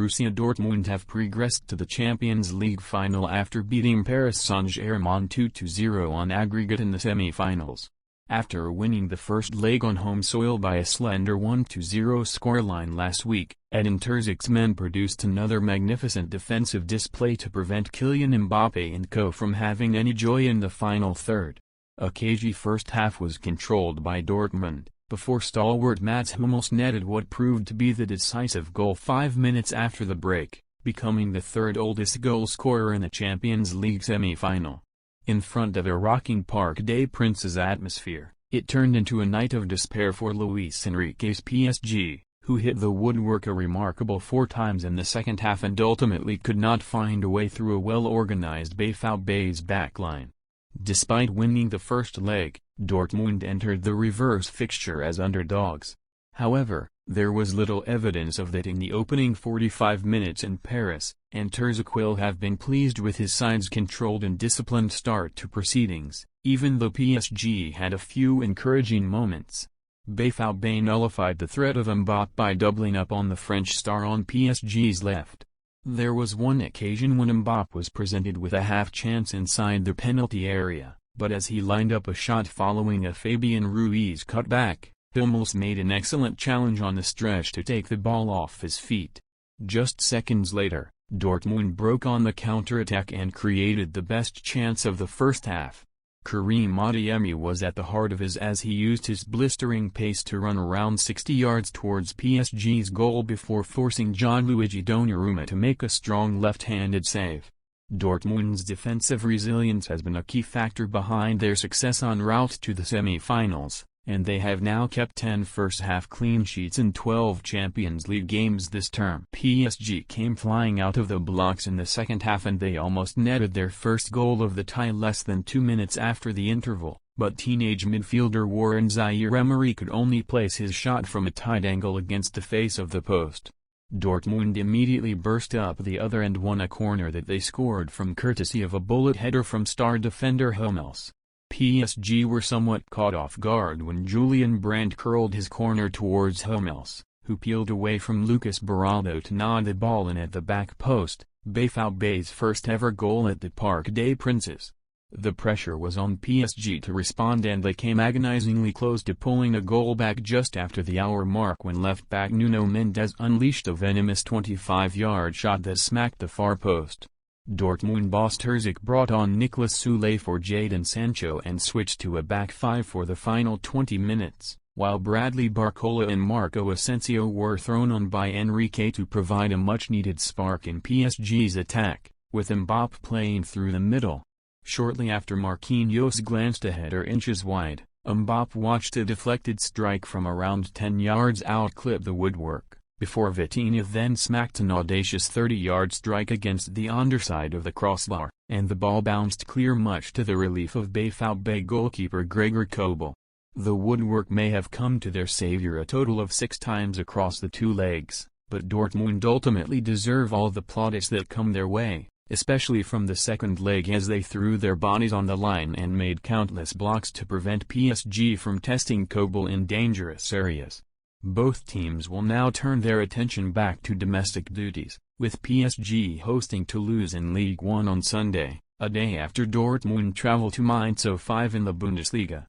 Borussia Dortmund have progressed to the Champions League final after beating Paris Saint-Germain 2-0 on aggregate in the semi-finals. After winning the first leg on home soil by a slender 1-0 scoreline last week, Edin Terzic's men produced another magnificent defensive display to prevent Kylian Mbappe and Co from having any joy in the final third. A cagey first half was controlled by Dortmund, before stalwart Mats Hummels netted what proved to be the decisive goal 5 minutes after the break, becoming the third oldest goal scorer in a Champions League semi-final. In front of a rocking Parc des Princes atmosphere, it turned into a night of despair for Luis Enrique's PSG, who hit the woodwork a remarkable 4 times in the second half and ultimately could not find a way through a well-organized BVB's backline. Despite winning the first leg, Dortmund entered the reverse fixture as underdogs. However, there was little evidence of that in the opening 45 minutes in Paris, and Terzic will have been pleased with his side's controlled and disciplined start to proceedings, even though PSG had a few encouraging moments. BVB nullified the threat of Mbappe by doubling up on the French star on PSG's left. There was one occasion when Mbappe was presented with a half-chance inside the penalty area, but as he lined up a shot following a Fabian Ruiz cutback, Hummels made an excellent challenge on the stretch to take the ball off his feet. Just seconds later, Dortmund broke on the counter-attack and created the best chance of the first half. Karim Adeyemi was at the heart of his as he used his blistering pace to run around 60 yards towards PSG's goal before forcing Gianluigi Donnarumma to make a strong left-handed save. Dortmund's defensive resilience has been a key factor behind their success en route to the semi-finals, and they have now kept 10 first-half clean sheets in 12 Champions League games this term. PSG came flying out of the blocks in the second half and they almost netted their first goal of the tie less than 2 minutes after the interval, but teenage midfielder Warren Zaire-Emery could only place his shot from a tight angle against the face of the post. Dortmund immediately burst up the other and won a corner that they scored from courtesy of a bullet header from star defender Hummels. PSG were somewhat caught off guard when Julian Brandt curled his corner towards Hummels, who peeled away from Lucas Beraldo to nod the ball in at the back post, BVB's first ever goal at the Parc des Princes. The pressure was on PSG to respond and they came agonizingly close to pulling a goal back just after the hour mark when left-back Nuno Mendes unleashed a venomous 25-yard shot that smacked the far post. Dortmund boss Terzic brought on Nicolas Soulé for Jadon Sancho and switched to a back five for the final 20 minutes, while Bradley Barcola and Marco Asensio were thrown on by Enrique to provide a much-needed spark in PSG's attack, with Mbappe playing through the middle. Shortly after Marquinhos glanced a header inches wide, Mbappe watched a deflected strike from around 10 yards out clip the woodwork, before Vitinha then smacked an audacious 30-yard strike against the underside of the crossbar, and the ball bounced clear much to the relief of BVB goalkeeper Gregor Kobel. The woodwork may have come to their savior a total of 6 times across the 2 legs, but Dortmund ultimately deserve all the plaudits that come their way, especially from the second leg as they threw their bodies on the line and made countless blocks to prevent PSG from testing Kobel in dangerous areas. Both teams will now turn their attention back to domestic duties, with PSG hosting Toulouse in Ligue 1 on Sunday, a day after Dortmund travel to Mainz 05 in the Bundesliga.